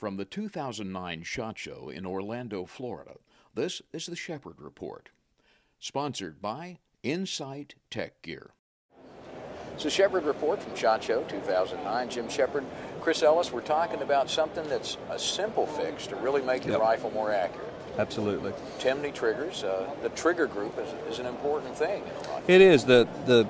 From the 2009 SHOT Show in Orlando, Florida, this is the Shepherd Report, sponsored by Insight Tech Gear. It's the Shepherd Report from SHOT Show 2009. Jim Shepherd, Chris Ellis. We're talking about something that's a simple fix to really make your rifle more accurate. Absolutely. Timney Triggers, the trigger group is an important thing in a rifle. It is. The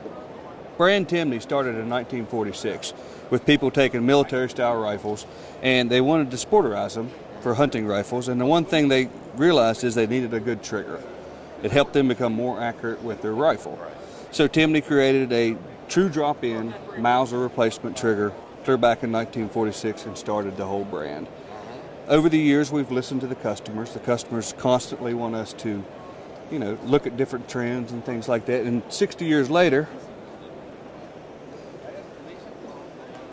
brand Timney started in 1946 with people taking military-style rifles, and they wanted to sporterize them for hunting rifles. And the one thing they realized is they needed a good trigger. It helped them become more accurate with their rifle. Right. So Timney created a true drop-in Mauser replacement trigger clear back in 1946 and started the whole brand. Over the years, we've listened to the customers. The customers constantly want us to, look at different trends and things like that. And 60 years later,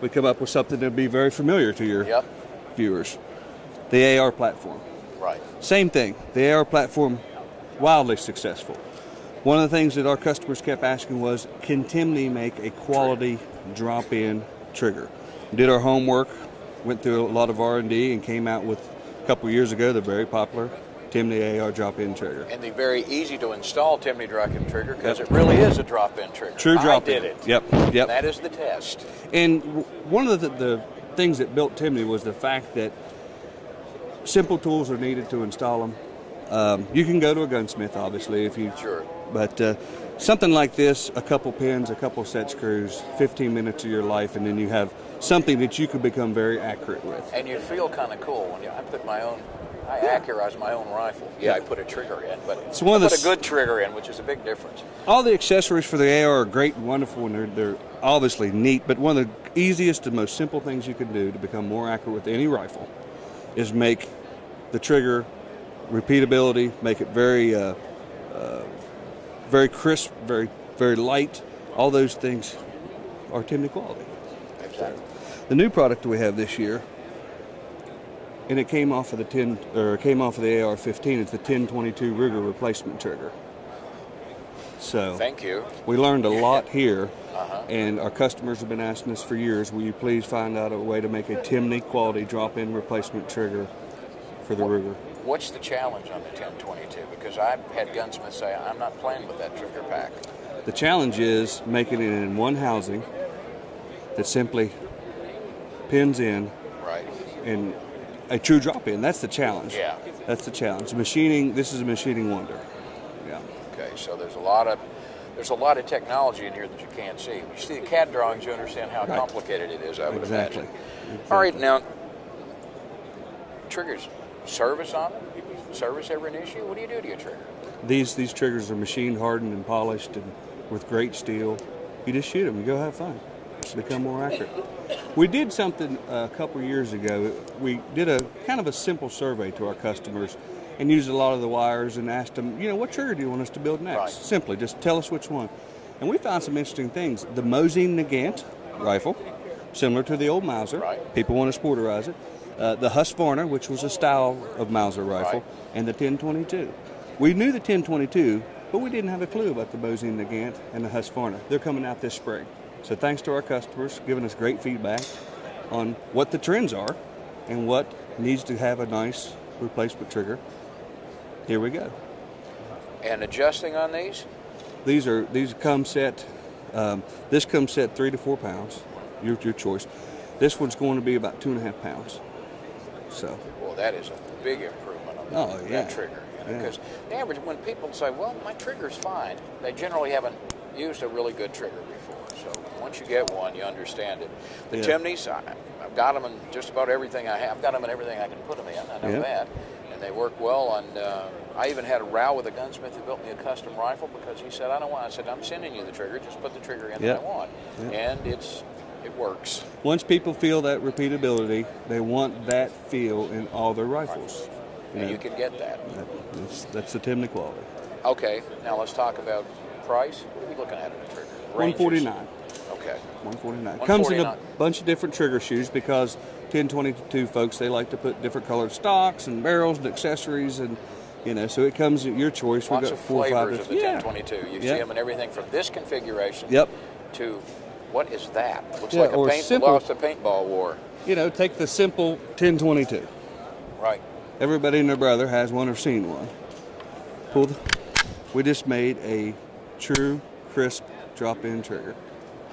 we come up with something that would be very familiar to your viewers. The AR platform. Right. Same thing. The AR platform, wildly successful. One of the things that our customers kept asking was, can Timney make a quality drop-in trigger? Did our homework, went through a lot of R&D, and came out with, a couple of years ago, the very popular Timney AR drop-in trigger. And the very easy to install Timney drop-in trigger, because it really is a drop-in trigger. True drop-in. I did it. Yep. And that is the test. And one of the things that built Timney was the fact that simple tools are needed to install them. You can go to a gunsmith, obviously, if you. Sure. But something like this, a couple pins, a couple set screws, 15 minutes of your life, and then you have something that you could become very accurate with. And you feel kind of cool when I put my own. I accurize my own rifle. Yeah, I put a trigger in, but I put a good trigger in, which is a big difference. All the accessories for the AR are great and wonderful, and they're obviously neat, but one of the easiest and most simple things you can do to become more accurate with any rifle is make the trigger repeatability, make it very very crisp, very, very light. All those things are Timney quality. Exactly. The new product we have this year, and it came off of the AR-15. It's the 1022 Ruger replacement trigger. So thank you. We learned a lot here, and our customers have been asking us for years, will you please find out a way to make a Timney quality drop-in replacement trigger for the Ruger? What's the challenge on the 1022? Because I've had gunsmiths say, I'm not playing with that trigger pack. The challenge is making it in one housing that simply pins in. Right. And a true drop-in. That's the challenge. Yeah. That's the challenge. Machining. This is a machining wonder. Yeah. Okay. So there's a lot of technology in here that you can't see. When you see the CAD drawings, you understand how complicated it is. I would imagine. All right. Now, triggers. Service on them? Service ever an issue? What do you do to your trigger? These triggers are machine hardened and polished and with great steel. You just shoot them. You go have fun. Just become more accurate. We did something a couple years ago. We did a kind of a simple survey to our customers and used a lot of the wires and asked them, what trigger do you want us to build next? Right. Simply, just tell us which one. And we found some interesting things. The Mosin Nagant rifle, similar to the old Mauser. Right. People want to sporterize it. The Husqvarna, which was a style of Mauser rifle, and the 1022. We knew the 1022, but we didn't have a clue about the Mosin Nagant and the Husqvarna. They're coming out this spring. So thanks to our customers giving us great feedback on what the trends are and what needs to have a nice replacement trigger. Here we go. And adjusting on these? These come set. This comes set 3 to 4 pounds. Your choice. This one's going to be about 2.5 pounds. So. Well, that is a big improvement on that trigger. Because the average, when people say, well, my trigger's fine, they generally haven't used a really good trigger before. So once you get one, you understand it. The Timneys, I've got them in just about everything I have. I've got them in everything I can put them in. I know that. And they work well. And I even had a row with a gunsmith who built me a custom rifle because he said, I said, I'm sending you the trigger. Just put the trigger in that I want. And it works. Once people feel that repeatability, they want that feel in all their rifles. And you can get that. That's the Timney quality. Okay, now let's talk about price. What are we looking at in a trigger? $149. Okay. $149. Comes in a bunch of different trigger shoes because 1022 folks, they like to put different colored stocks and barrels and accessories, and so it comes at your choice. Lots of flavors of the 1022. You see them in everything from this configuration to what is that? Looks like a paintball war. you know, take the simple 1022. Right. Everybody and their brother has one or seen one. We just made a true, crisp drop-in trigger.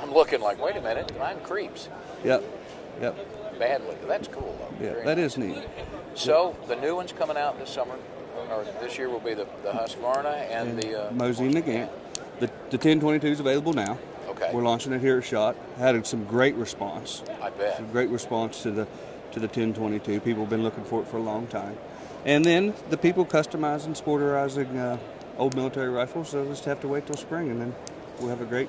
I'm looking like, wait a minute, mine creeps. Yep. Badly. That's cool, though. Yeah, Very that nice. is neat. So, the new one's coming out this summer, or this year will be the Husqvarna and the... Mosey and the Gant. The 1022 is available now. Okay. We're launching it here at SHOT. Had some great response. I bet. Some great response to the 1022. People have been looking for it for a long time. And then the people customizing, sporterizing old military rifles, they'll just have to wait till spring, and then we'll have a great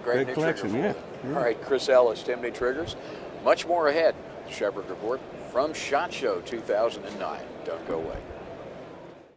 new collection. Yeah. All right, Chris Ellis, Timney Triggers. Much more ahead. Shepherd Report from SHOT Show 2009. Don't go away.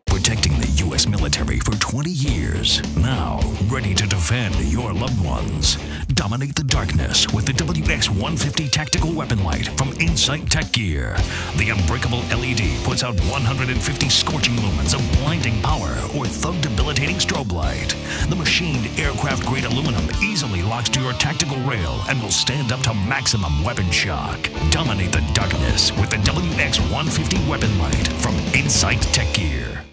Protecting the U.S. military for 20 years. Now, ready to defend your loved ones. Dominate the darkness with the WX-150 Tactical Weapon Light from Insight Tech Gear. The unbreakable LED puts out 150 scorching lumens of blinding power or thug-debilitating strobe light. The machined aircraft-grade aluminum easily locks to your tactical rail and will stand up to maximum weapon shock. Dominate the darkness with the WX-150 Weapon Light from Insight Tech Gear.